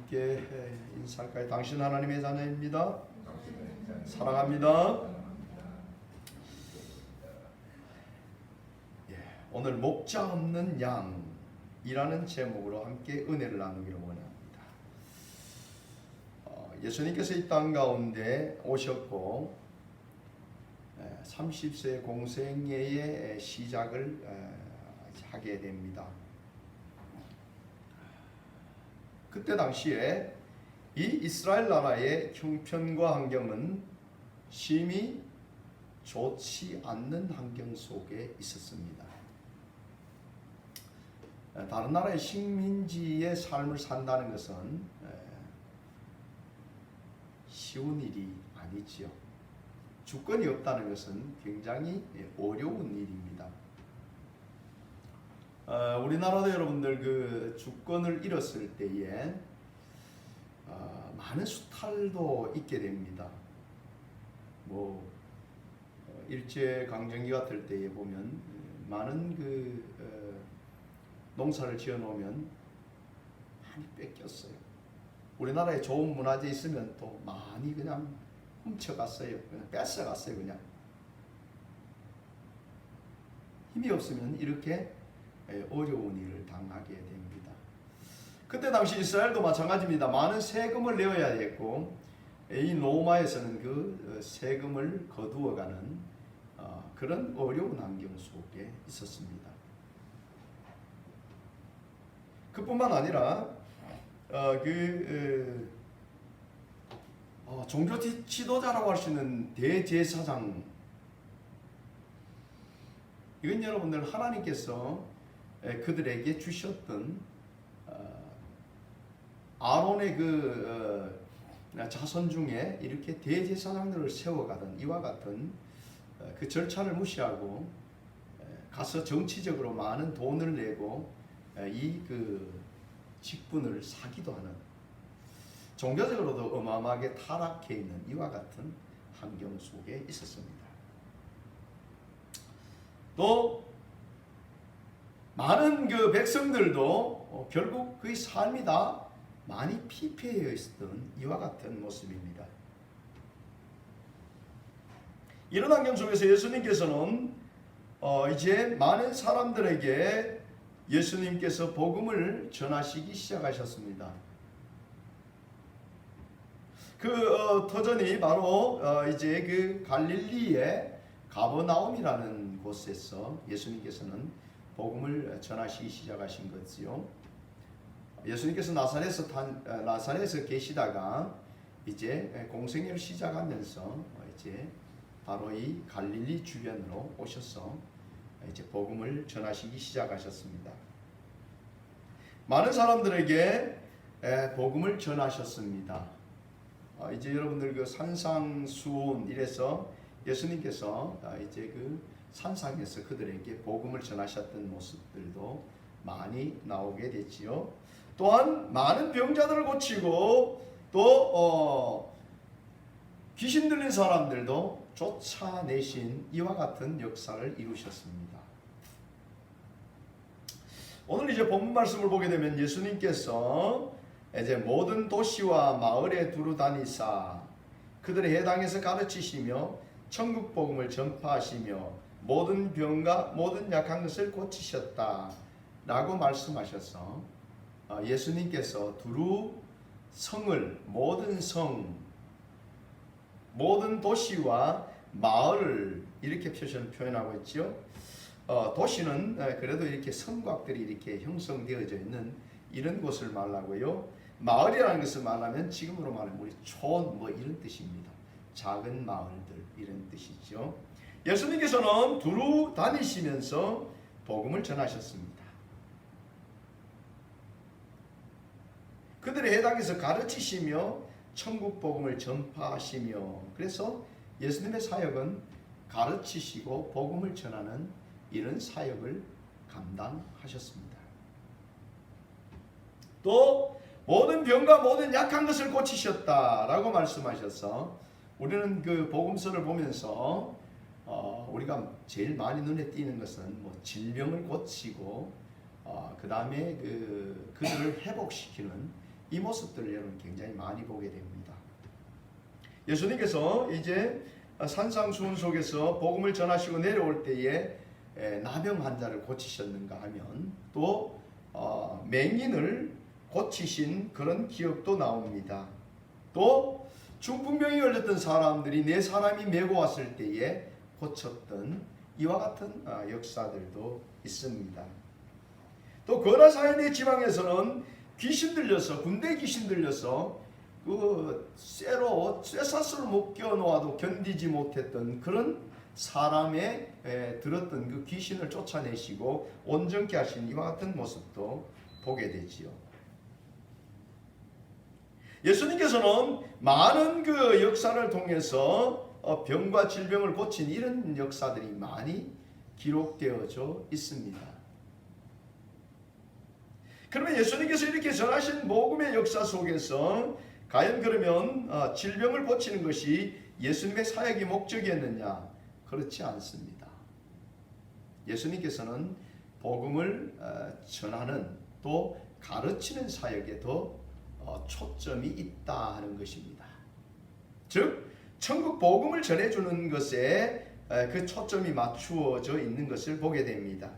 함께 인사할까요? 당신 하나님의 자녀입니다. 사랑합니다. 오늘 목자 없는 양이라는 제목으로 함께 은혜를 나누기를 원합니다. 예수님께서 이 땅 가운데 오셨고 30세 공생애의 시작을 하게 됩니다. 그때 당시에 이 이스라엘 나라의 형편과 환경은 심히 좋지 않는 환경 속에 있었습니다. 다른 나라의 식민지의 삶을 산다는 것은 쉬운 일이 아니지요. 주권이 없다는 것은 굉장히 어려운 일입니다. 우리나라도 여러분들 그 주권을 잃었을 때에 많은 수탈도 있게 됩니다. 일제 강점기 같을 때에 보면 많은 농사를 지어 놓으면 많이 뺏겼어요. 우리나라에 좋은 문화재 있으면 또 많이 그냥 훔쳐갔어요. 그냥 뺏어갔어요. 그냥 힘이 없으면 이렇게 어려운 일을 당하게 됩니다. 그때 당시 이스라엘도 마찬가지입니다. 많은 세금을 내어야 했고 이 로마에서는 그 세금을 거두어가는 그런 어려운 환경 속에 있었습니다. 그뿐만 아니라 종교 지도자라고 할 수 있는 대제사장, 이건 여러분들 하나님께서 그들에게 주셨던 아론의 자손 중에 이렇게 대제사장들을 세워가던 이와 같은 그 절차를 무시하고 가서 정치적으로 많은 돈을 내고 이 직분을 사기도 하는, 종교적으로도 어마어마하게 타락해 있는 이와 같은 환경 속에 있었습니다. 또 많은 백성들도 결국 그의 삶이 다 많이 피폐해 있었던 이와 같은 모습입니다. 이런 환경 속에서 예수님께서는 이제 많은 사람들에게 예수님께서 복음을 전하시기 시작하셨습니다. 터전이 바로 이제 갈릴리의 가버나움이라는 곳에서 예수님께서는 복음을 전하시기 시작하신 거지요. 예수님께서 나사렛에서 계시다가 이제 공생애를 시작하면서 이제 바로 이 갈릴리 주변으로 오셔서 이제 복음을 전하시기 시작하셨습니다. 많은 사람들에게 복음을 전하셨습니다. 이제 여러분들 산상수훈 이래서 예수님께서 이제 산상에서 그들에게 복음을 전하셨던 모습들도 많이 나오게 됐지요. 또한 많은 병자들을 고치고 또 귀신 들린 사람들도 쫓아내신 이와 같은 역사를 이루셨습니다. 오늘 이제 본문 말씀을 보게 되면 예수님께서 이제 모든 도시와 마을에 두루 다니사 그들의 해당에서 가르치시며 천국 복음을 전파하시며 모든 병과 모든 약한 것을 고치셨다 라고 말씀하셔서 예수님께서 두루 성을, 모든 도시와 마을을 이렇게 표현하고 있죠. 도시는 그래도 이렇게 성곽들이 이렇게 형성되어져 있는 이런 곳을 말하고요. 마을이라는 것을 말하면 지금으로 말하면 우리 촌 이런 뜻입니다. 작은 마을들 이런 뜻이죠. 예수님께서는 두루 다니시면서 복음을 전하셨습니다. 그들의 해당에서 가르치시며 천국 복음을 전파하시며, 그래서 예수님의 사역은 가르치시고 복음을 전하는 이런 사역을 감당하셨습니다. 또 모든 병과 모든 약한 것을 고치셨다라고 말씀하셔서 우리는 복음서를 보면서 우리가 제일 많이 눈에 띄는 것은 질병을 고치고 그 다음에 그들을 회복시키는 이 모습들을 여러분 굉장히 많이 보게 됩니다. 예수님께서 이제 산상수훈 속에서 복음을 전하시고 내려올 때에 나병 환자를 고치셨는가 하면 또 맹인을 고치신 그런 기억도 나옵니다. 또 중풍병이 걸렸던 사람들이 네 사람이 메고 왔을 때에 고쳤던 이와 같은 역사들도 있습니다. 또 거라사인의 지방에서는 귀신 들려서 군대 귀신 들려서 그 쇠사슬로 묶여 놓아도 견디지 못했던 그런 사람의 들었던 그 귀신을 쫓아내시고 온전케 하신 이와 같은 모습도 보게 되지요. 예수님께서는 많은 그 역사를 통해서 병과 질병을 고친 이런 역사들이 많이 기록되어져 있습니다. 그러면 예수님께서 이렇게 전하신 복음의 역사 속에서 과연 그러면 질병을 고치는 것이 예수님의 사역의 목적이었느냐? 그렇지 않습니다. 예수님께서는 복음을 전하는 또 가르치는 사역에 더 초점이 있다 하는 것입니다. 즉 천국 복음을 전해주는 것에 그 초점이 맞추어져 있는 것을 보게 됩니다.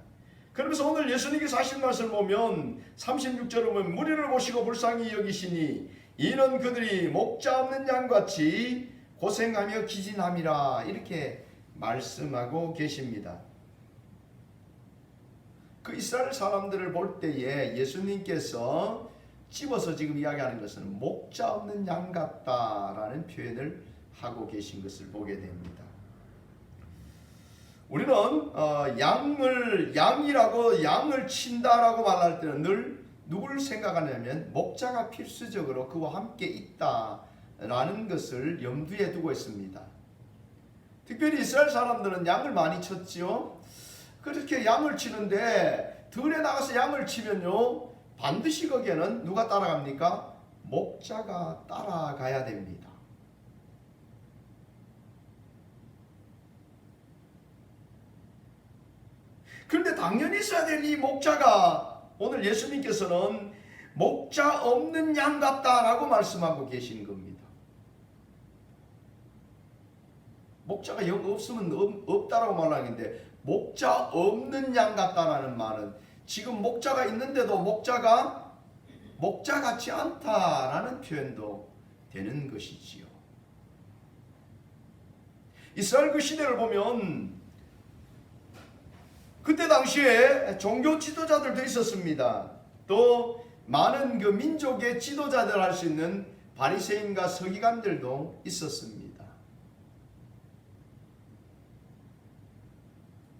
그러면서 오늘 예수님께서 하신 말씀을 보면 36절을 보면 무리를 보시고 불쌍히 여기시니 이는 그들이 목자 없는 양같이 고생하며 기진함이라 이렇게 말씀하고 계십니다. 그 이스라엘 사람들을 볼 때에 예수님께서 집어서 지금 이야기하는 것은 목자 없는 양 같다라는 표현을 하고 계신 것을 보게 됩니다. 우리는 양을 친다라고 말할 때는 늘 누구를 생각하냐면 목자가 필수적으로 그와 함께 있다라는 것을 염두에 두고 있습니다. 특별히 이스라엘 사람들은 양을 많이 쳤지요. 그렇게 양을 치는데 들에 나가서 양을 치면요 반드시 거기에는 누가 따라갑니까? 목자가 따라가야 됩니다. 그런데 당연히 있어야 될 이 목자가 오늘 예수님께서는 목자 없는 양 같다라고 말씀하고 계신 겁니다. 목자가 영 없으면 없다라고 말하는데 목자 없는 양 같다라는 말은 지금 목자가 있는데도 목자 같지 않다라는 표현도 되는 것이지요. 이스라엘 그 시대를 보면 그때 당시에 종교 지도자들도 있었습니다. 또 많은 그 민족의 지도자들 할 수 있는 바리새인과 서기관들도 있었습니다.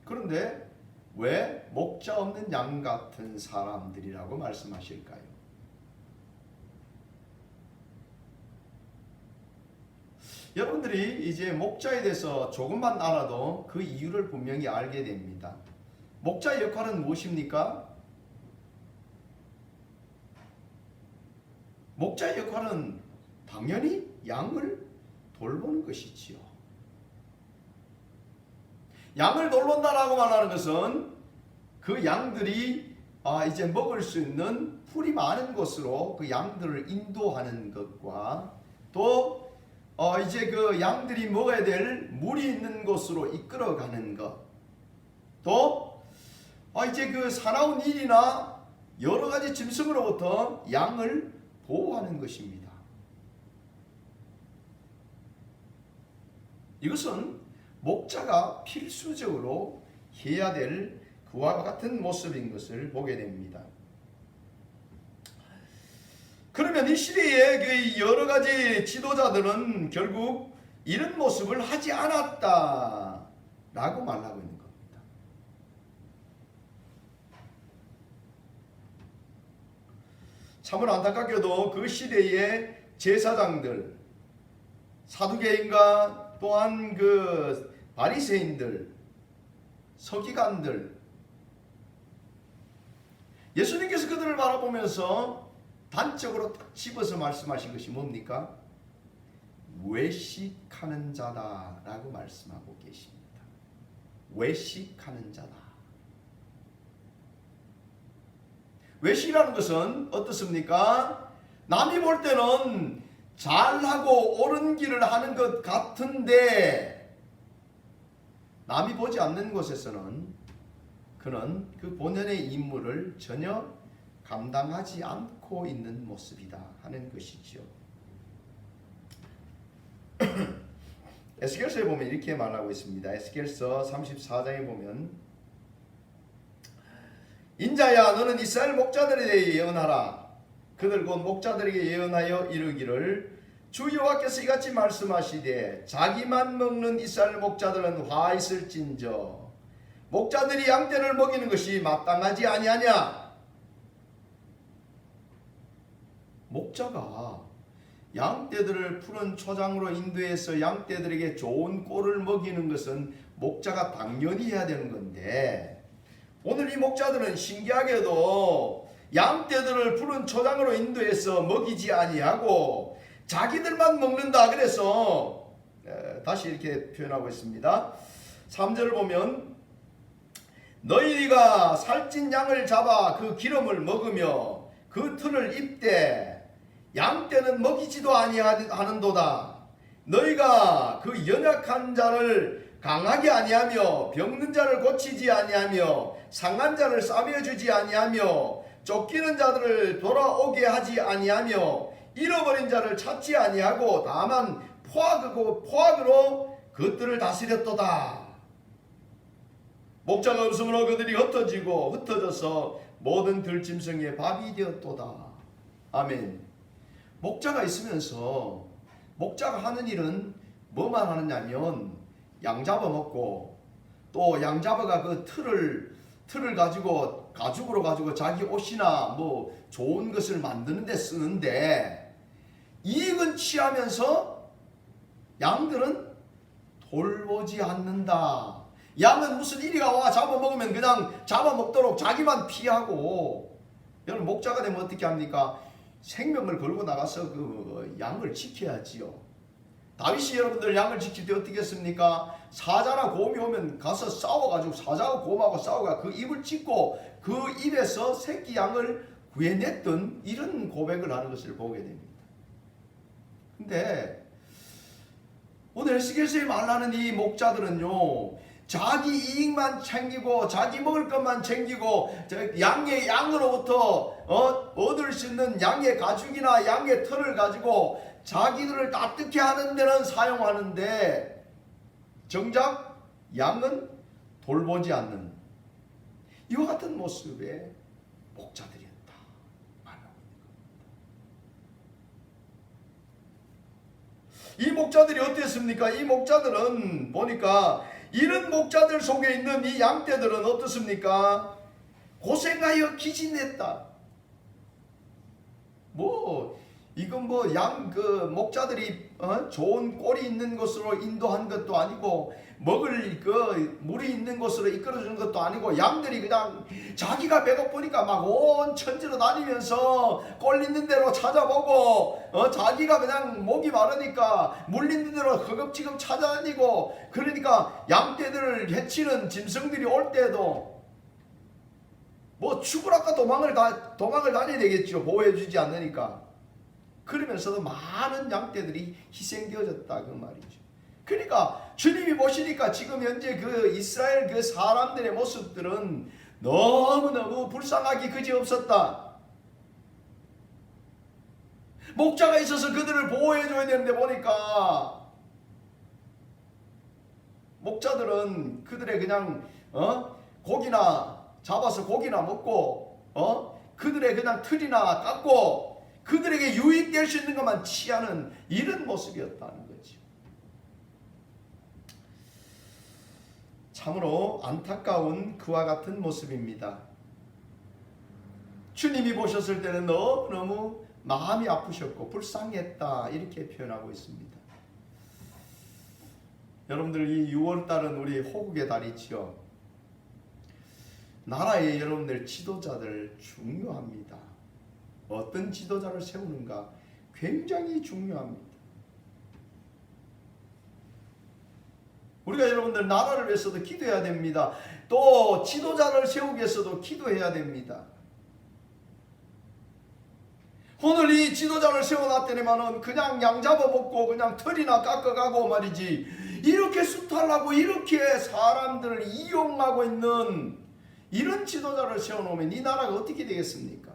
그런데 왜 목자 없는 양 같은 사람들이라고 말씀하실까요? 여러분들이 이제 목자에 대해서 조금만 알아도 그 이유를 분명히 알게 됩니다. 목자의 역할은 무엇입니까? 목자의 역할은 당연히 양을 돌보는 것이지요. 양을 돌본다라고 말하는 것은 그 양들이 이제 먹을 수 있는 풀이 많은 곳으로 그 양들을 인도하는 것과 또 이제 그 양들이 먹어야 될 물이 있는 곳으로 이끌어가는 것, 또 이제 그 사나운 일이나 여러 가지 짐승으로부터 양을 보호하는 것입니다. 이것은 목자가 필수적으로 해야 될 그와 같은 모습인 것을 보게 됩니다. 그러면 이 시대의 그 여러 가지 지도자들은 결국 이런 모습을 하지 않았다라고 말하고 있는 겁니다. 참으로 안타깝게도 그 시대의 제사장들, 사두개인과 또한 그 바리새인들, 서기관들, 예수님께서 그들을 바라보면서 단적으로 딱 집어서 말씀하신 것이 뭡니까? 외식하는 자다라고 말씀하고 계십니다. 외식하는 자다. 외식이라는 것은 어떻습니까? 남이 볼 때는 잘하고 옳은 길을 하는 것 같은데 남이 보지 않는 곳에서는 그는 그 본연의 임무를 전혀 감당하지 않고 있는 모습이다 하는 것이지요. 에스겔서에 보면 이렇게 말하고 있습니다. 에스겔서 34장에 보면 인자야 너는 이스라엘 목자들에 대해 예언하라. 그들 곧 목자들에게 예언하여 이르기를 주 여호와께서 이같이 말씀하시되 자기만 먹는 이스라엘 목자들은 화 있을진저 목자들이 양떼를 먹이는 것이 마땅하지 아니하냐. 목자가 양떼들을 푸른 초장으로 인도해서 양떼들에게 좋은 꼴을 먹이는 것은 목자가 당연히 해야 되는 건데 오늘 이 목자들은 신기하게도 양떼들을 푸른 초장으로 인도해서 먹이지 아니하고 자기들만 먹는다. 그래서 다시 이렇게 표현하고 있습니다. 3절을 보면 너희가 살찐 양을 잡아 그 기름을 먹으며 그 털을 입되 양떼는 먹이지도 아니하는도다. 너희가 그 연약한 자를 강하게 아니하며 병든 자를 고치지 아니하며 상한 자를 싸매어 주지 아니하며 쫓기는 자들을 돌아오게 하지 아니하며 잃어버린 자를 찾지 아니하고 다만 포악으로 그들을 다스렸도다. 목자가 없으므로 그들이 흩어져서 모든 들짐승의 밥이 되었도다. 아멘. 목자가 있으면서 목자가 하는 일은 뭐만 하느냐면 양 잡아먹고 또 양 잡아가 그 틀을 가지고 가죽으로 가지고 자기 옷이나 뭐 좋은 것을 만드는 데 쓰는데 이익은 취하면서 양들은 돌보지 않는다. 양은 무슨 이리가 와 잡아먹으면 그냥 잡아먹도록 자기만 피하고 여러분 목자가 되면 어떻게 합니까? 생명을 걸고 나가서 그 양을 지켜야지요. 다윗이 여러분들 양을 지킬 때 어떻게 했습니까? 사자나 곰이 오면 가서 싸워가지고 사자와 곰하고 싸워가 그 입을 찢고 그 입에서 새끼 양을 구해냈던 이런 고백을 하는 것을 보게 됩니다. 근데 오늘 에스겔서에 말하는 이 목자들은요 자기 이익만 챙기고 자기 먹을 것만 챙기고 양의 양으로부터 얻을 수 있는 양의 가죽이나 양의 털을 가지고 자기들을 따뜻게 하는 데는 사용하는데 정작 양은 돌보지 않는 이와 같은 모습의 목자들이었다. 이 목자들이 어땠습니까? 이 목자들은 보니까 이런 목자들 속에 있는 이 양떼들은 어떻습니까? 고생하여 기진했다. 이건 목자들이 좋은 꼴이 있는 곳으로 인도한 것도 아니고 먹을 물이 있는 곳으로 이끌어주는 것도 아니고 양들이 그냥 자기가 배고프니까 막 온 천지로 다니면서 꼴 있는 대로 찾아보고 자기가 그냥 목이 마르니까 물 있는 대로 허겁지겁 찾아다니고 그러니까 양떼들을 해치는 짐승들이 올 때도 죽으라까 도망을 다녀야 되겠죠. 보호해주지 않으니까. 그러면서도 많은 양떼들이 희생되어졌다 그 말이죠. 그러니까 주님이 보시니까 지금 현재 그 이스라엘 그 사람들의 모습들은 너무너무 불쌍하기 그지없었다. 목자가 있어서 그들을 보호해줘야 되는데 보니까 목자들은 그들의 그냥 고기나 잡아서 고기나 먹고 그들의 그냥 틀이나 깎고 그들에게 유익될 수 있는 것만 취하는 이런 모습이었다는 거죠. 참으로 안타까운 그와 같은 모습입니다. 주님이 보셨을 때는 너무너무 마음이 아프셨고 불쌍했다 이렇게 표현하고 있습니다. 여러분들 이 6월달은 우리 호국의 달이지요. 나라의 여러분들 지도자들 중요합니다. 어떤 지도자를 세우는가 굉장히 중요합니다. 우리가 여러분들 나라를 위해서도 기도해야 됩니다. 또 지도자를 세우기 위해서도 기도해야 됩니다. 오늘 이 지도자를 세워놨더니만은 그냥 양 잡아먹고 그냥 털이나 깎아가고 말이지, 이렇게 수탈하고 이렇게 사람들을 이용하고 있는 이런 지도자를 세워놓으면 이 나라가 어떻게 되겠습니까?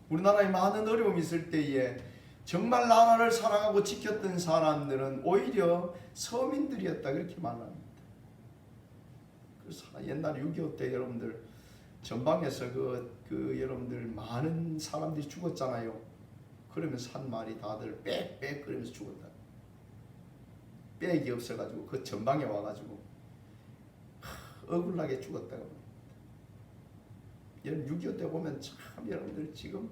우리나라에 많은 어려움이 있을 때에 정말 나라를 사랑하고 지켰던 사람들은 오히려 서민들이었다, 그렇게 말합니다. 그래서 옛날 6.25 때 여러분들 전방에서 그 여러분들 많은 사람들이 죽었잖아요. 그러면서 한 말이 다들 빽빽 그러면서 죽었다. 빽이 없어가지고 그 전방에 와가지고 억울하게 죽었다고 합니다. 여러분 6.25 때 보면 참 여러분들 지금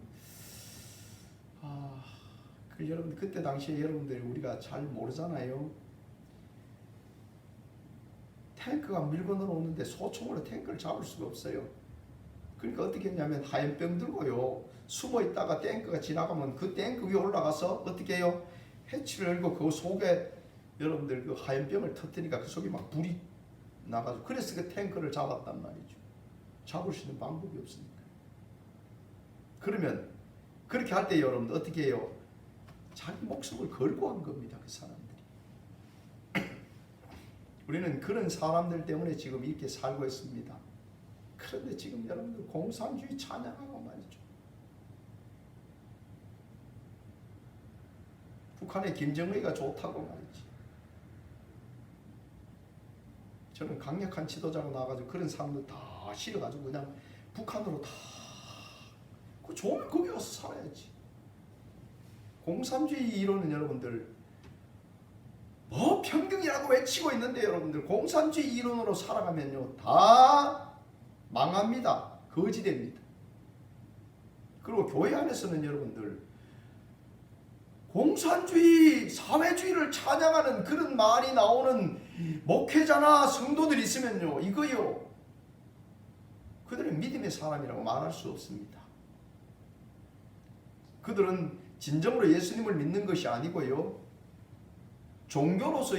여러분 그때 당시에 여러분들이 우리가 잘 모르잖아요. 탱크가 밀고 들어오는데 소총으로 탱크를 잡을 수가 없어요. 그러니까 어떻게 했냐면 하얀병 들고요, 숨어 있다가 탱크가 지나가면 그 탱크 위에 올라가서 어떻게 해요? 해치를 열고 그 속에 여러분들 그 하얀병을 터뜨리니까 그 속에 막 불이 나가지고, 그래서 그 탱크를 잡았단 말이죠. 잡을 수 있는 방법이 없으니까. 그러면 그렇게 할 때 여러분들 어떻게 해요? 자기 목숨을 걸고 한 겁니다, 그 사람들이. 우리는 그런 사람들 때문에 지금 이렇게 살고 있습니다. 그런데 지금 여러분들 공산주의 찬양하고 말이죠. 북한의 김정의가 좋다고 말이지. 저는 강력한 지도자로 나와가지고 그런 사람들 다 실어가지고 그냥 북한으로 다, 그 좋으면 거기 가서 살아야지. 공산주의 이론은 여러분들 뭐 평등이라고 외치고 있는데 여러분들 공산주의 이론으로 살아가면요 다 망합니다. 거지됩니다. 그리고 교회 안에서는 여러분들 공산주의, 사회주의를 찬양하는 그런 말이 나오는 목회자나 성도들이 있으면요, 이거요, 그들은 믿음의 사람이라고 말할 수 없습니다. 그들은 진정으로 예수님을 믿는 것이 아니고요, 종교로서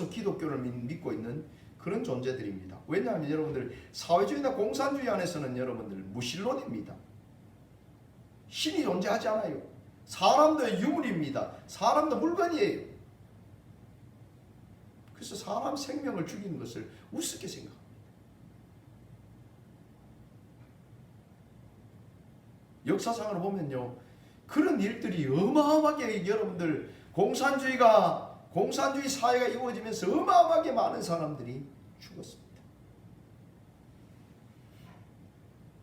기독교를 믿고 있는 그런 존재들입니다. 왜냐하면 여러분들 사회주의나 공산주의 안에서는 여러분들 무신론입니다. 신이 존재하지 않아요. 사람도 유물입니다. 사람도 물건이에요. 그래서 사람 생명을 죽이는 것을 우습게 생각합니다. 역사상으로 보면요, 그런 일들이 어마어마하게 여러분들 공산주의 사회가 이루어지면서 어마어마하게 많은 사람들이 죽었습니다.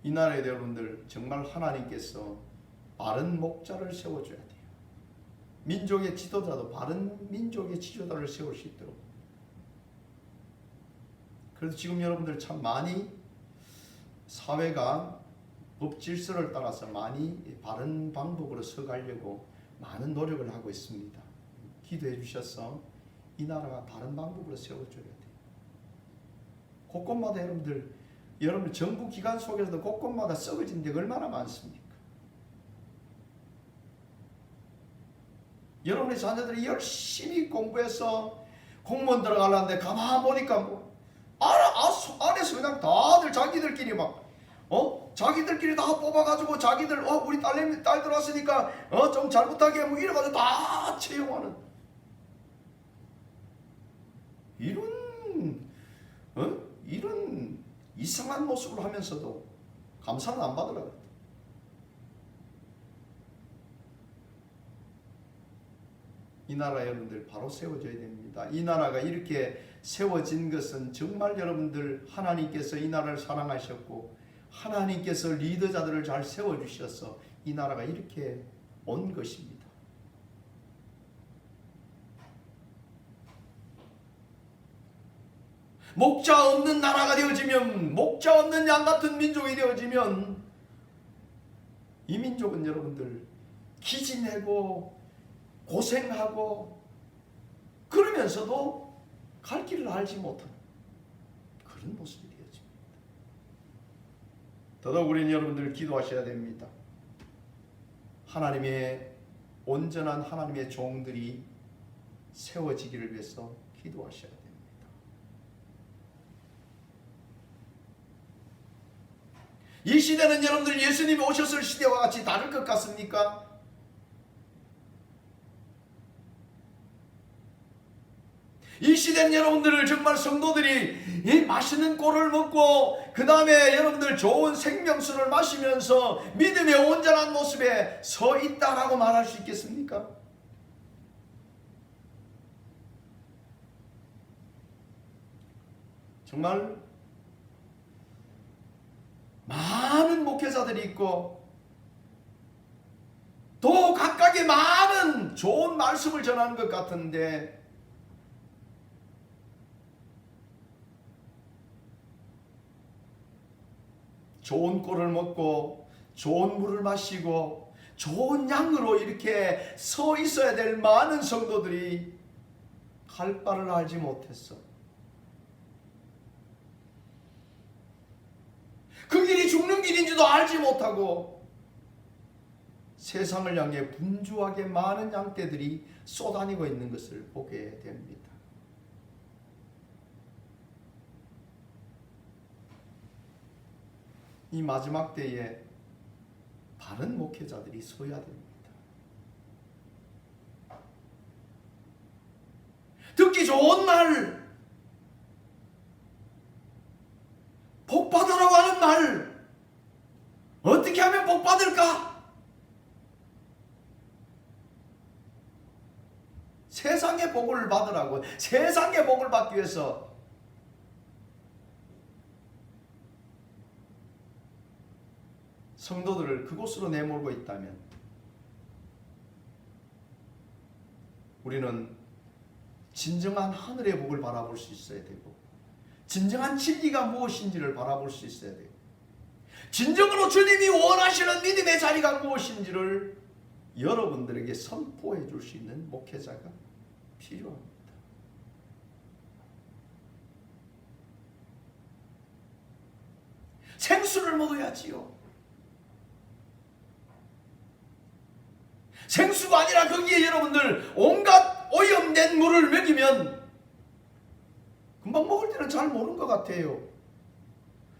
이 나라에 여러분들 정말 하나님께서 바른 목자를 세워줘야 돼요. 민족의 지도자도 바른 민족의 지도자를 세울 수 있도록. 그래서 지금 여러분들 참 많이 사회가 법 질서를 따라서 많이 바른 방법으로 서가려고 많은 노력을 하고 있습니다. 기도해 주셔서 이 나라가 바른 방법으로 세워줘야 돼요. 곳곳마다 여러분들 정부 기관 속에서도 곳곳마다 썩어진 데가 얼마나 많습니까? 여러분의 자녀들이 열심히 공부해서 공무원 들어가려는데 가만 보니까 안에서 그냥 다들 자기들끼리 자기들끼리 다 뽑아가지고 자기들 우리 딸 들어왔으니까 좀 잘 부탁해 뭐 이래가지고 다 채용하는 이런 이상한 모습을 하면서도 감사는 안 받으라고. 이 나라 여러분들 바로 세워져야 됩니다. 이 나라가 이렇게 세워진 것은 정말 여러분들 하나님께서 이 나라를 사랑하셨고 하나님께서 리더자들을 잘 세워주셔서 이 나라가 이렇게 온 것입니다. 목자 없는 나라가 되어지면, 목자 없는 양 같은 민족이 되어지면 이 민족은 여러분들 기진하고 고생하고 그러면서도 갈 길을 알지 못하는 그런 모습이 되어집니다. 더더욱 우리는 여러분들 기도하셔야 됩니다. 온전한 하나님의 종들이 세워지기를 위해서 기도하셔야 됩니다. 이 시대는 여러분들 예수님이 오셨을 시대와 같이 다를 것 같습니까? 이 시대는 여러분들 정말 성도들이 이 맛있는 꼴을 먹고 그 다음에 여러분들 좋은 생명수를 마시면서 믿음의 온전한 모습에 서 있다라고 말할 수 있겠습니까? 정말 많은 목회자들이 있고 또 각각의 많은 좋은 말씀을 전하는 것 같은데 좋은 꼴을 먹고 좋은 물을 마시고 좋은 양으로 이렇게 서 있어야 될 많은 성도들이 갈 바를 알지 못했어. 그 길이 죽는 길인지도 알지 못하고 세상을 향해 분주하게 많은 양떼들이 쏘다니고 있는 것을 보게 됩니다. 이 마지막 때에 바른 목회자들이 서야 됩니다. 듣기 좋은 말, 복 받으라고 하는 말, 어떻게 하면 복 받을까? 세상의 복을 받으라고, 세상의 복을 받기 위해서 성도들을 그곳으로 내몰고 있다면 우리는 진정한 하늘의 복을 바라볼 수 있어야 되고 진정한 진리가 무엇인지를 바라볼 수 있어야 되고 진정으로 주님이 원하시는 믿음의 자리가 무엇인지를 여러분들에게 선포해 줄 수 있는 목회자가 필요합니다. 생수를 먹어야지요. 생수가 아니라 거기에 여러분들 온갖 오염된 물을 먹이면 금방 먹을 때는 잘 모르는 것 같아요.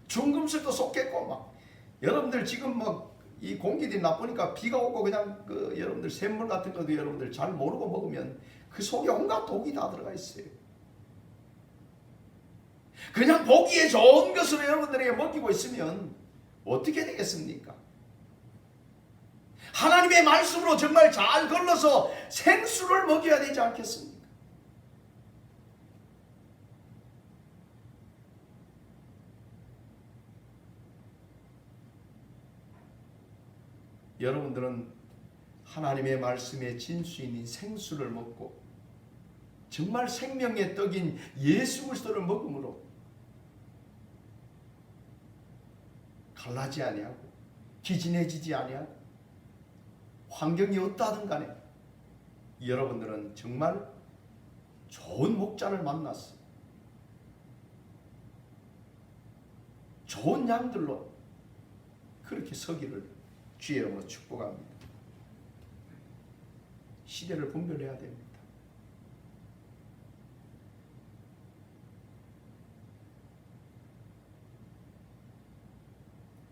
중금속도 쏟겠고 막 여러분들 지금 막 이 공기들이 나쁘니까 비가 오고 그냥 그 여러분들 샘물 같은 것도 여러분들 잘 모르고 먹으면 그 속에 온갖 독이 다 들어가 있어요. 그냥 보기에 좋은 것으로 여러분들에게 먹이고 있으면 어떻게 되겠습니까? 하나님의 말씀으로 정말 잘 걸러서 생수를 먹여야 되지 않겠습니까? 여러분들은 하나님의 말씀의 진수인 생수를 먹고 정말 생명의 떡인 예수 그리스도를 먹음으로 갈라지 아니하고 기진해지지 아니하고 환경이 어떠하든 간에 여러분들은 정말 좋은 목자를 만났어. 좋은 양들로 그렇게 서기를 주의 이름으로 축복합니다. 시대를 분별해야 됩니다.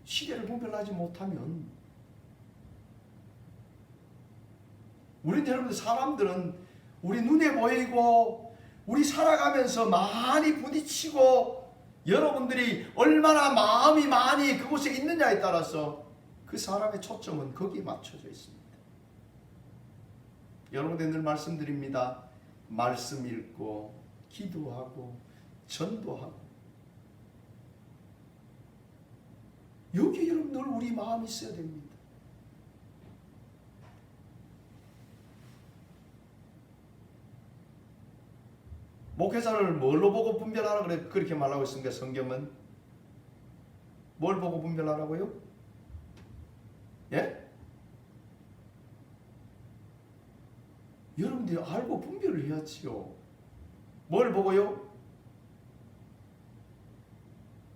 시대를 분별하지 못하면 우리 여러분들 사람들은 우리 눈에 보이고 우리 살아가면서 많이 부딪히고 여러분들이 얼마나 마음이 많이 그곳에 있느냐에 따라서 그 사람의 초점은 거기에 맞춰져 있습니다. 여러분들 늘 말씀드립니다. 말씀 읽고 기도하고 전도하고 여기에 여러분 늘 우리 마음이 있어야 됩니다. 목회자를 뭘로 보고 분별하라 그렇게 말하고 있습니까? 성경은 뭘 보고 분별하라고요? 예? 여러분들이 알고 분별을 해야지요. 뭘 보고요?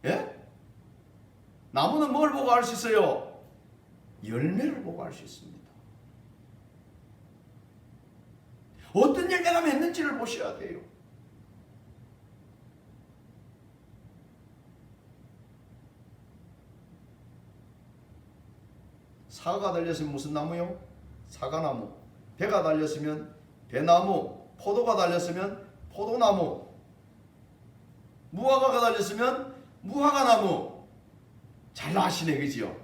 예? 나무는 뭘 보고 알 수 있어요? 열매를 보고 알 수 있습니다. 어떤 열매가 맺는지를 보셔야 돼요. 사과가 달렸으면 무슨 나무요? 사과나무. 배가 달렸으면 배나무. 포도가 달렸으면 포도나무. 무화과가 달렸으면 무화과나무. 잘 아시네, 그지요?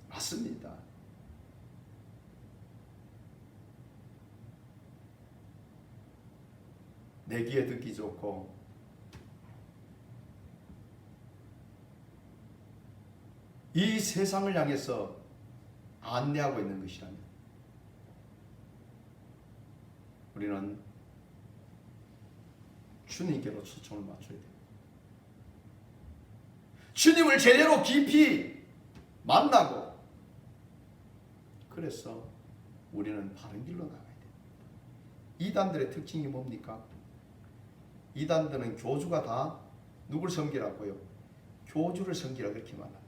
맞습니다. 내 귀에 듣기 좋고 이 세상을 향해서 안내하고 있는 것이라면 우리는 주님께로 초점을 맞춰야 돼요. 주님을 제대로 깊이 만나고 그래서 우리는 바른 길로 나가야 돼요. 이단들의 특징이 뭡니까? 이단들은 교주가 다 누굴 섬기라고요? 교주를 섬기라 그렇게 말합니다.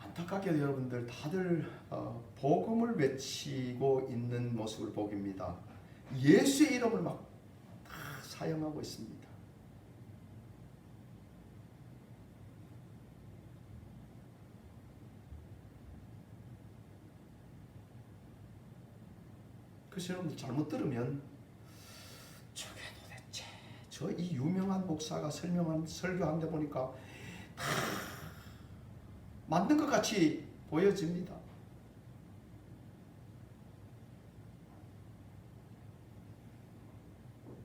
안타깝게도 여러분들 다들 복음을 외치고 있는 모습을 보입니다. 예수의 이름을 막 다 사용하고 있습니다. 그래서 여러분들 잘못 들으면 저게 도대체 저 이 유명한 목사가 설교하는데 보니까 맞는 것 같이 보여집니다.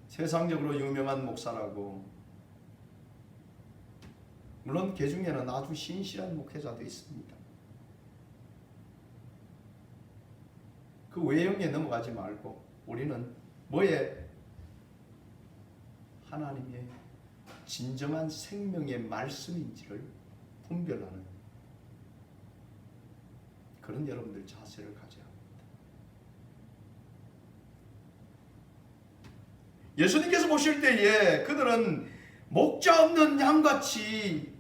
세상적으로 유명한 목사라고 물론 그 중에는 아주 신실한 목회자도 있습니다. 그 외형에 넘어가지 말고 우리는 뭐에 하나님의 진정한 생명의 말씀인지를 분별하는 그런 여러분들 자세를 가져야 합니다. 예수님께서 보실 때에 그들은 목자 없는 양같이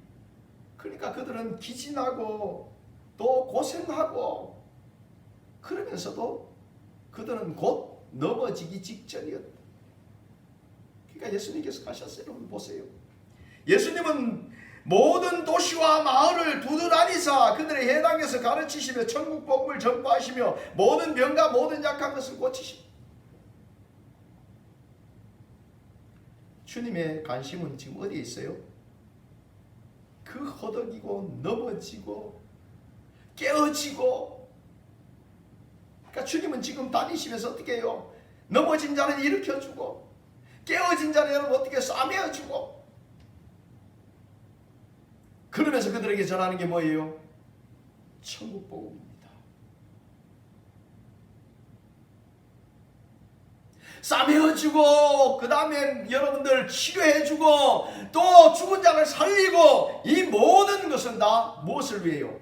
그러니까 그들은 기진하고 또 고생하고 그러면서도 그들은 곧 넘어지기 직전이었다. 그러니까 예수님께서 가셨어요. 여러분 보세요. 예수님은 모든 도시와 마을을 두드다니사 그들의 해당에서 가르치시며 천국 복음을 전파하시며 모든 병과 모든 약한 것을 고치시고 주님의 관심은 지금 어디에 있어요? 그 허덕이고 넘어지고 깨어지고 그러니까 주님은 지금 다니시면서 어떻게 해요? 넘어진 자는 일으켜주고 깨어진 자는 여러분 어떻게 싸매어주고 그러면서 그들에게 전하는 게 뭐예요? 천국 복음입니다. 싸매어주고 그 다음에 여러분들 치료해주고 또 죽은 자를 살리고 이 모든 것은 다 무엇을 위해요?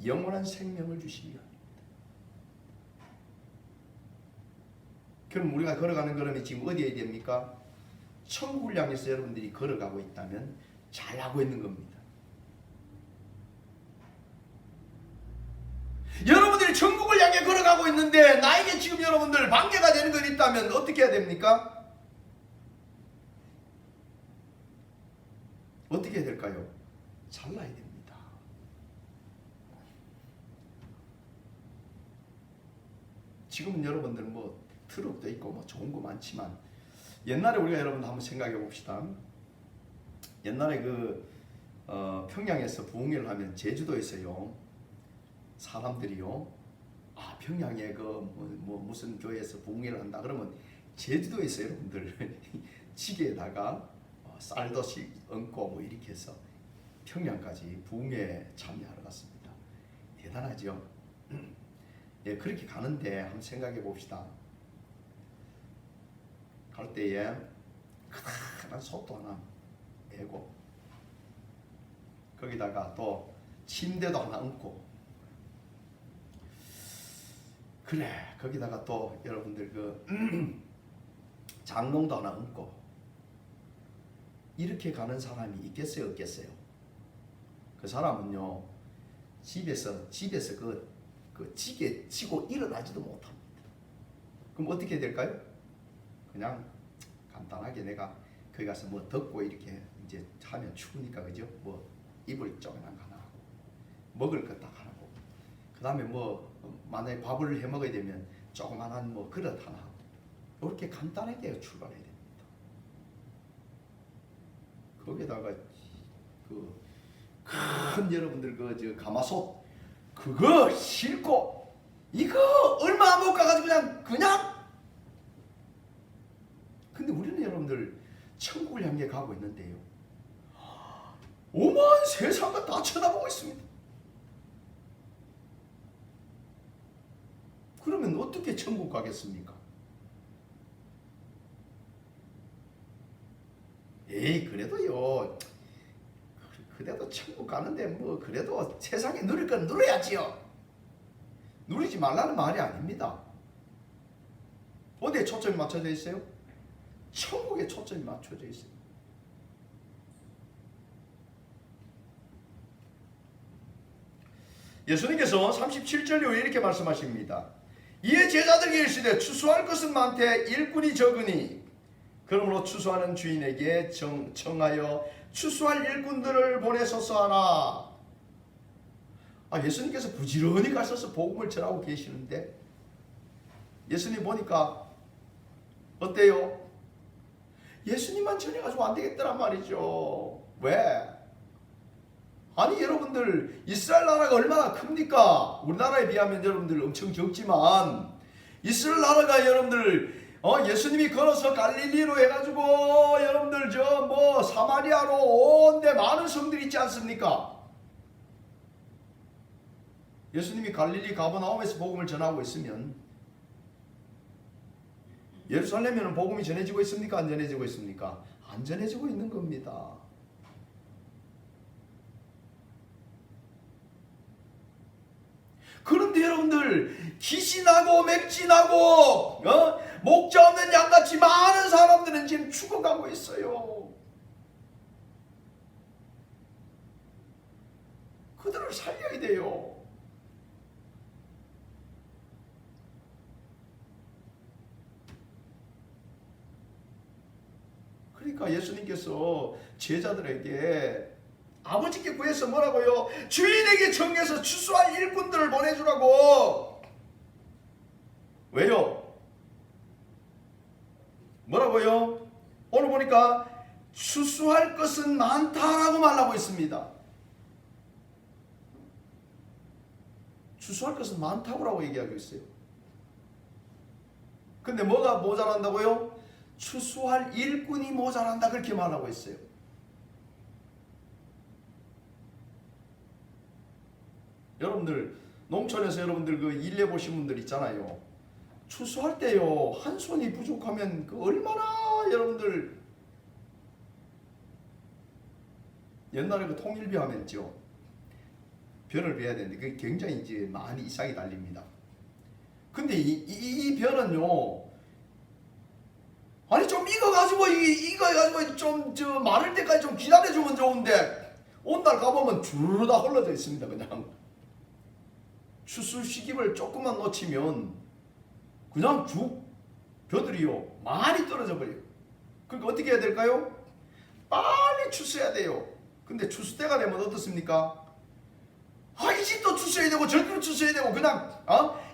영원한 생명을 주시기 위함입니다. 그럼 우리가 걸어가는 걸음이 지금 어디에 됩니까? 천국을 향해서 여러분들이 걸어가고 있다면 잘하고 있는 겁니다. 여러분들이 천국을 향해 걸어가고 있는데 나에게 지금 여러분들 방해가 되는 것 있다면 어떻게 해야 됩니까? 어떻게 해야 될까요? 잘라야 됩니다. 지금은 여러분들 뭐 트럭도 있고 뭐 좋은 거 많지만 옛날에 우리가 여러분들 한번 생각해 봅시다. 옛날에 평양에서 부흥회를 하면 제주도에서요 사람들이요 평양에 무슨 교회에서 부흥회를 한다 그러면 제주도에서 여러분들 지게에다가 쌀도 얹고 뭐 이렇게 해서 평양까지 부흥회에 참여하러 갔습니다. 대단하죠. 예, 그렇게 가는데 한번 생각해 봅시다. 갈 때에 크다란 솥도 하나 메고 거기다가 또 침대도 하나 얹고 그래 거기다가 또 여러분들 장롱도 하나 얹고 이렇게 가는 사람이 있겠어요 없겠어요? 그 사람은요 집에서 그 지게 치고 일어나지도 못합니다. 그럼 어떻게 될까요? 그냥 간단하게 내가 거기 가서 뭐 덮고 이렇게 이제 하면 추우니까 그죠? 뭐 입을 조그만 거 하나 하고 먹을 것 딱 하나 하고 그 다음에 뭐 만약에 밥을 해 먹어야 되면 조그만한 뭐 그릇 하나 하고 이렇게 간단하게 출발해야 됩니다. 거기다가 그 큰 여러분들 그 저 가마솥 그거 싣고 이거 얼마 못 가가지고 그냥 근데 우리는 여러분들 천국을 향해 가고 있는데요. 오만 세상을 다 쳐다보고 있습니다. 그러면 어떻게 천국 가겠습니까? 에이 그래도요. 그래도 천국 가는데 뭐 그래도 세상에 누릴 건 누려야지요. 누리지 말라는 말이 아닙니다. 어디에 초점이 맞춰져 있어요? 천국에 초점이 맞춰져 있어요. 예수님께서 37절 이후에 이렇게 말씀하십니다. 이에 제자들이 이르시되 추수할 것은 많되 일꾼이 적으니 그러므로 추수하는 주인에게 청하여 추수할 일꾼들을 보내소서 하라. 예수님께서 부지런히 가셔서 복음을 전하고 계시는데 예수님 보니까 어때요? 예수님만 전해가지고 안 되겠더란 말이죠. 왜? 아니 여러분들 이스라엘 나라가 얼마나 큽니까? 우리나라에 비하면 여러분들 엄청 적지만 이스라엘 나라가 여러분들 예수님이 걸어서 갈릴리로 해가지고 여러분들 저 뭐 사마리아로 온데 많은 성들이 있지 않습니까? 예수님이 갈릴리 가버나움에서 복음을 전하고 있으면 예루살렘에는 복음이 전해지고 있습니까? 안 전해지고 있습니까? 안 전해지고 있는 겁니다. 그런데 여러분들 기신하고 맹진하고 목자 없는 양같이 많은 사람들은 지금 죽어가고 있어요. 그들을 살려야 돼요. 그러니까 예수님께서 제자들에게 아버지께 구해서 뭐라고요? 주인에게 청해서 추수할 일꾼들을 보내주라고. 왜요? 뭐라고요? 오늘 보니까 추수할 것은 많다라고 말하고 있습니다. 추수할 것은 많다고 얘기하고 있어요. 근데 뭐가 모자란다고요? 추수할 일꾼이 모자란다 그렇게 말하고 있어요. 여러분들 농촌에서 여러분들 그 일해 보신 분들 있잖아요. 추수할 때요 한 손이 부족하면 그 얼마나 여러분들 옛날에 그 통일비 하면 있죠. 벼를 베야 되는데 그게 굉장히 이제 많이 이상이 달립니다. 근데 이 벼는요 아니 좀 익어가지고 익어가지고 좀 저 마를 때까지 좀 기다려주면 좋은데 온날 가보면 주르르 다 흘러져 있습니다. 그냥 추수 시기를 조금만 놓치면 그냥 벼들이요 많이 떨어져 버려요. 그러니까 어떻게 해야 될까요? 빨리 추수해야 돼요. 근데 추수 때가 되면 어떻습니까? 이 집도 추수해야 되고 저집도 추수해야 되고 그냥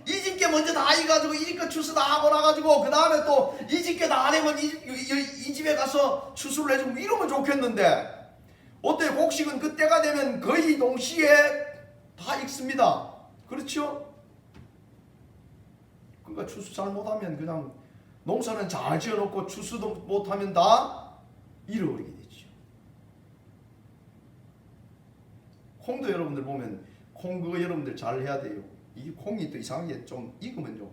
이 집게 먼저 다 익어가지고 이 집게 추수 다 하고 나가지고 그 다음에 또 이 집게 다 안 되면 이 집에 가서 추수를 해주고 이러면 좋겠는데 어때요? 곡식은 그때가 되면 거의 동시에 다 익습니다. 그렇죠? 그러니까 추수 잘 못하면 그냥 농사는 잘 지어놓고 추수도 못하면 다 잃어버리게 되죠. 콩도 여러분들 보면 콩 그거 여러분들 잘 해야 돼요. 이 콩이 또 이상하게 좀 익으면요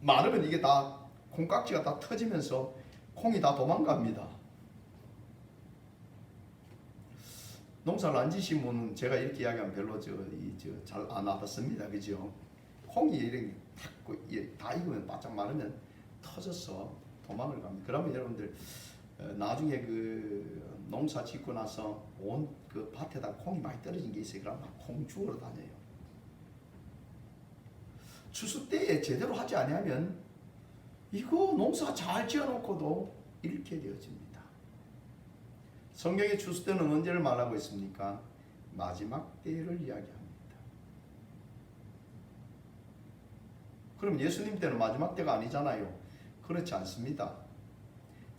마르면 이게 다 콩깍지가 다 터지면서 콩이 다 도망갑니다. 농사를 안 지신 분은 제가 이렇게 이야기하면 별로 잘 안 와닿습니다. 그죠? 콩이 이렇게 다 익으면 바짝 마르면 터져서 도망을 갑니다. 그러면 여러분들 나중에 그 농사 짓고 나서 온 그 밭에다 콩이 많이 떨어진 게 있어요. 그러면 콩 주우러 다녀요. 추수 때에 제대로 하지 않으면 이거 농사 잘 지어놓고도 잃게 되어집니다. 성경의 추수 때는 언제를 말하고 있습니까? 마지막 때를 이야기합니다. 그럼 예수님 때는 마지막 때가 아니잖아요. 그렇지 않습니다.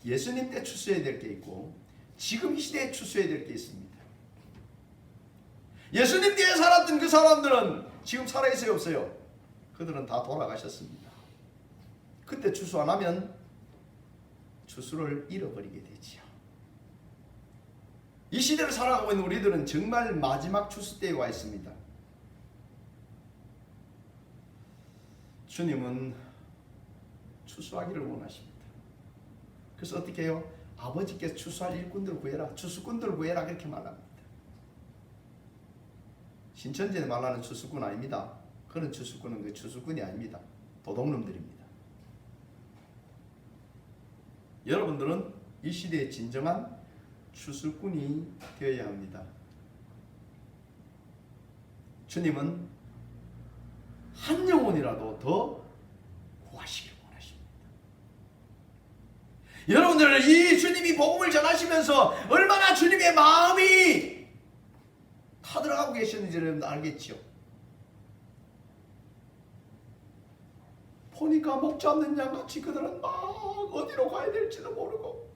예수님 때 추수해야 될 게 있고 지금 이 시대에 추수해야 될 게 있습니다. 예수님 때에 살았던 그 사람들은 지금 살아있어요, 없어요? 그들은 다 돌아가셨습니다. 그때 추수 안 하면 추수를 잃어버리게 되지요. 이 시대를 살아가고 있는 우리들은 정말 마지막 추수 때에 와 있습니다. 주님은 추수하기를 원하십니다. 그래서 어떻게 해요? 아버지께서 추수할 일꾼들을 구해라, 추수꾼들을 구해라, 그렇게 말합니다. 신천지에 말하는 추수꾼 아닙니다. 그런 추수꾼은 그 추수꾼이 아닙니다. 도둑놈들입니다. 여러분들은 이 시대의 진정한 추수꾼이 되어야 합니다. 주님은 한 영혼이라도 더 구하시길 원하십니다. 여러분들 이 주님이 복음을 전하시면서 얼마나 주님의 마음이 타들어가고 계셨는지 여러분들 알겠죠? 보니까 먹지 않는 양같이 그들은 막 어디로 가야 될지도 모르고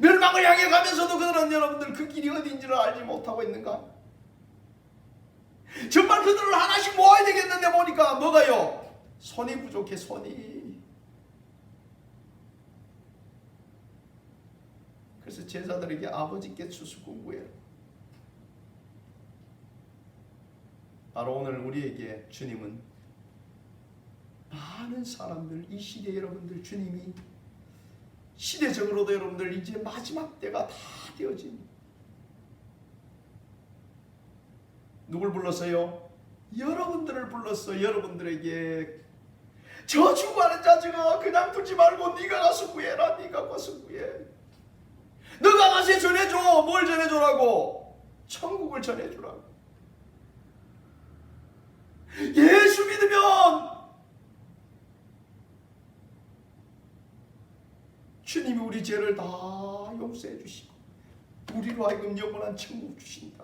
멸망을 향해 가면서도 그들은 여러분들 그 길이 어디인지를 알지 못하고 있는가? 정말 그들을 하나씩 모아야 되겠는데 보니까 뭐가요? 손이 부족해, 손이. 그래서 제자들에게 아버지께 추수꾼 구해라. 바로 오늘 우리에게 주님은 많은 사람들, 이 시대 여러분들 주님이 시대적으로도 여러분들 이제 마지막 때가 다 되어진 누굴 불렀어요? 여러분들을 불렀어. 여러분들에게 저 죽어가는 자식아 그냥 두지 말고 네가 가서 구해라. 네가 가서 구해. 너가 가서 전해줘. 뭘 전해주라고? 천국을 전해주라고. 예수 믿으면 주님이 우리 죄를 다 용서해 주시고 우리로 하여금 영원한 천국 주신다.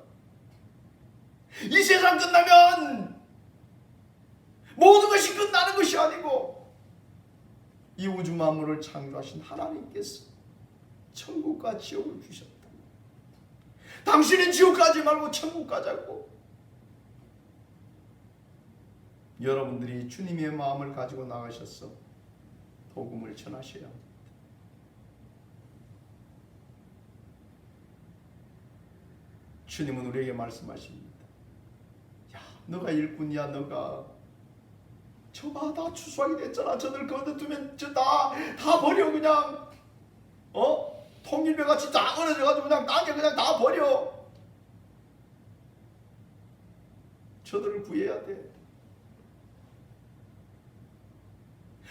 이 세상 끝나면 모든 것이 끝나는 것이 아니고 이 우주 만물을 창조하신 하나님께서 천국과 지옥을 주셨다. 당신은 지옥 가지 말고 천국 가자고. 여러분들이 주님의 마음을 가지고 나가셔서 복음을 전하셔야 합니다. 주님은 우리에게 말씀하십니다. 야, 너가 일꾼이야. 너가 저봐 다 추수하게 됐잖아. 저들 거둬두면 저 다 버려 그냥. 통일배같이 다 끊어져가지고 그냥 땅에 그냥 다 버려. 저들을 구해야 돼.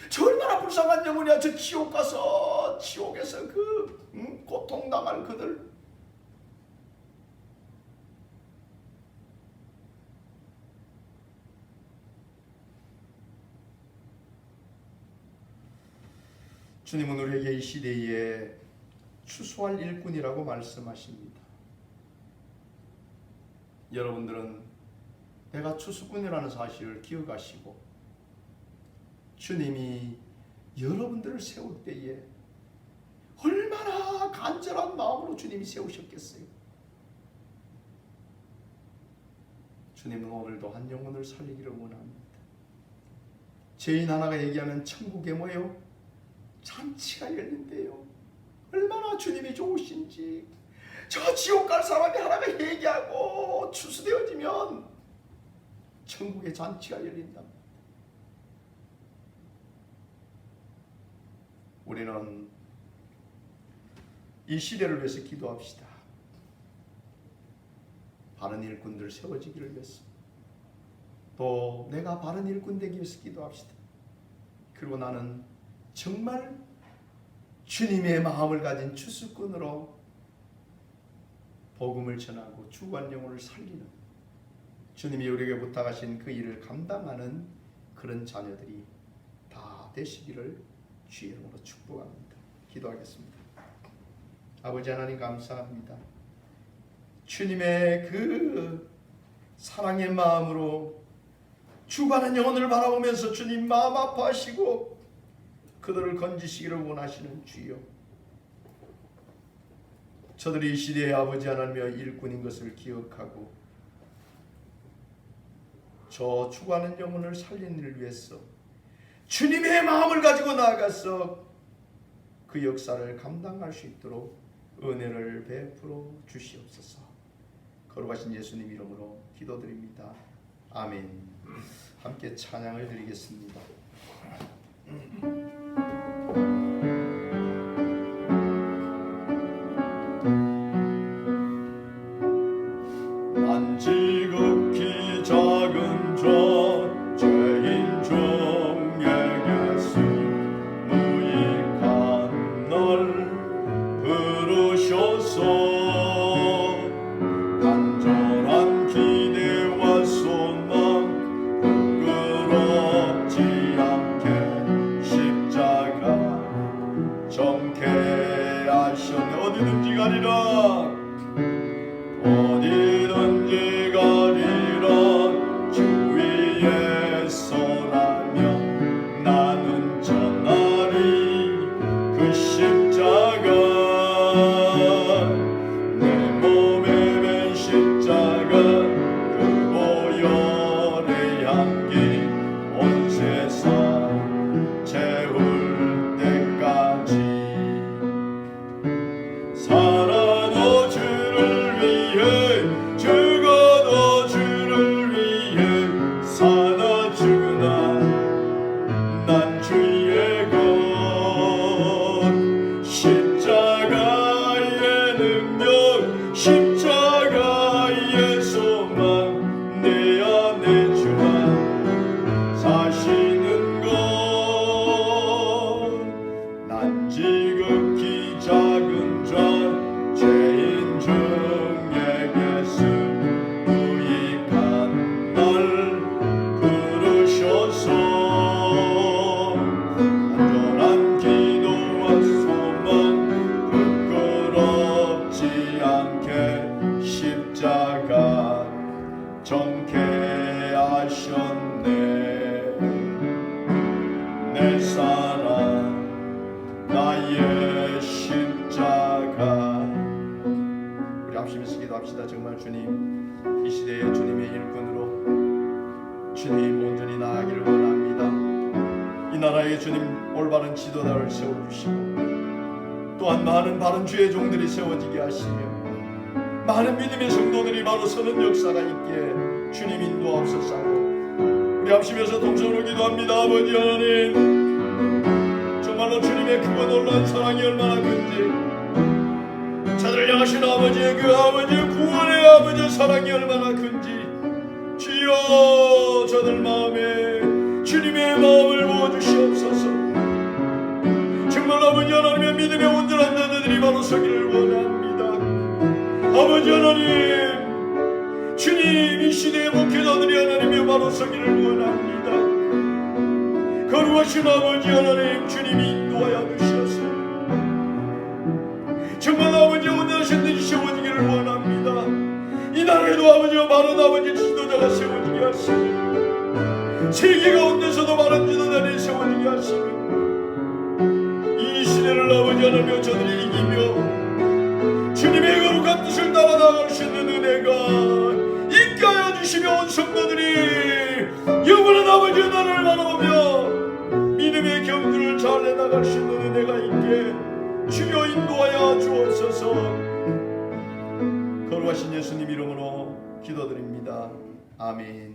저 얼마나 불쌍한 영혼이야. 저 지옥 가서 지옥에서 그 고통당할 그들. 주님은 우리에게 이 시대에 추수할 일꾼이라고 말씀하십니다. 여러분들은 내가 추수꾼이라는 사실을 기억하시고 주님이 여러분들을 세울 때에 얼마나 간절한 마음으로 주님이 세우셨겠어요. 주님은 오늘도 한 영혼을 살리기를 원합니다. 죄인 하나가 얘기하면 천국에 뭐예요? 잔치가 열린대요. 얼마나 주님이 좋으신지. 저 지옥 갈 사람이 하나가 얘기하고 추수되어지면 천국의 잔치가 열린다. 우리는 이 시대를 위해서 기도합시다. 바른 일꾼들 세워지기를 위해서. 또 내가 바른 일꾼 되기 위해서 기도합시다. 그리고 나는 정말 주님의 마음을 가진 추수꾼으로 복음을 전하고 죽어간 영혼을 살리는 주님이 우리에게 부탁하신 그 일을 감당하는 그런 자녀들이 다 되시기를 주의 이름으로 축복합니다. 기도하겠습니다. 아버지 하나님 감사합니다. 주님의 그 사랑의 마음으로 죽어가는 영혼을 바라보면서 주님 마음 아파하시고 그들을 건지시기를 원하시는 주여, 저들이 이 시대의 아버지 하나님의 일꾼인 것을 기억하고 저 죽어가는 영혼을 살리는 일을 위해서 주님의 마음을 가지고 나아가서 그 역사를 감당할 수 있도록 은혜를 베풀어 주시옵소서. 거룩하신 예수님 이름으로 기도드립니다. 아멘. 함께 찬양을 드리겠습니다. 난 지극히 작은 자 죄인 중에게서 무익한 날 부르셔서 간절한 기대와 소망 부끄럽지 않게 십자가 정케 하셨네. 어디든지 가리라, 어디든지 가리라, 주 위에 서라며 나는 전하리 그 십자가. 내 몸에 맨 십자가 그 보혈의 향기 온 세상 채울 때까지 살아도 주를 위해 죽어도 주를 위해 사나 죽으나 난 주의 것. 십자가의 능력 십자가의 소망 내 안에 주만 사시는 것. 난 지극히 작은 자 죄인 중에게서 무익한 날 부르셔서 간절한 기도와 소망 부끄럽지 않게 십자가 정케 하셨네. 내 사랑 나의 십자가. 우리 합심해서 기도합시다. 정말 주님, 이 시대에 주님의 일꾼으로 주님 온전히 나아가기를 원합니다. 이 나라에 주님 올바른 지도자를 세워주시고 또한 많은 바른 주의 종들이 세워지게 하시며 많은 믿음의 성도들이 바로 서는 역사가 있게 주님 인도하옵소서. 우리 합심해서 동성으로 기도합니다. 아버지 하나님, 정말로 주님의 크고 놀라운 사랑이 얼마나 큰지, 저들을 향하신 아버지의 그 아버지의 구원의 아버지의 사랑이 얼마나 큰지 주여, 저들 마음에 주님의 마음을 부어주시옵소서. 정말 아버지 하나님의 믿음의 온전한 자들이 바로 서기를 원합니다. 아버지 하나님, 주님 이 시대의 목회자들이 하나님의 바로 서기를 원합니다. 거룩하신 아버지 하나님, 주님이 인도하여 주셔서 정말 아버지 온전하신 듯이 세워지기를 원합니다. 이 나라에도 아버지와 바른 아버지 지도자가 세워지게 하시고 세계 가운데서도 바른 지도자들이 세워지게 하시고 이 시대를 아버지 하나며 저들이 이기며 주님의 거룩한 뜻을 따라 나아갈 수 있는 은혜가 있게 하여 주시며 온 성도들이 영원한 아버지의 나라를 바라보며 믿음의 경주를 잘 해나갈 수 있는 은혜가 있게 주여 인도하여 주옵소서. 거룩하신 예수님 이름으로 기도드립니다. 아멘.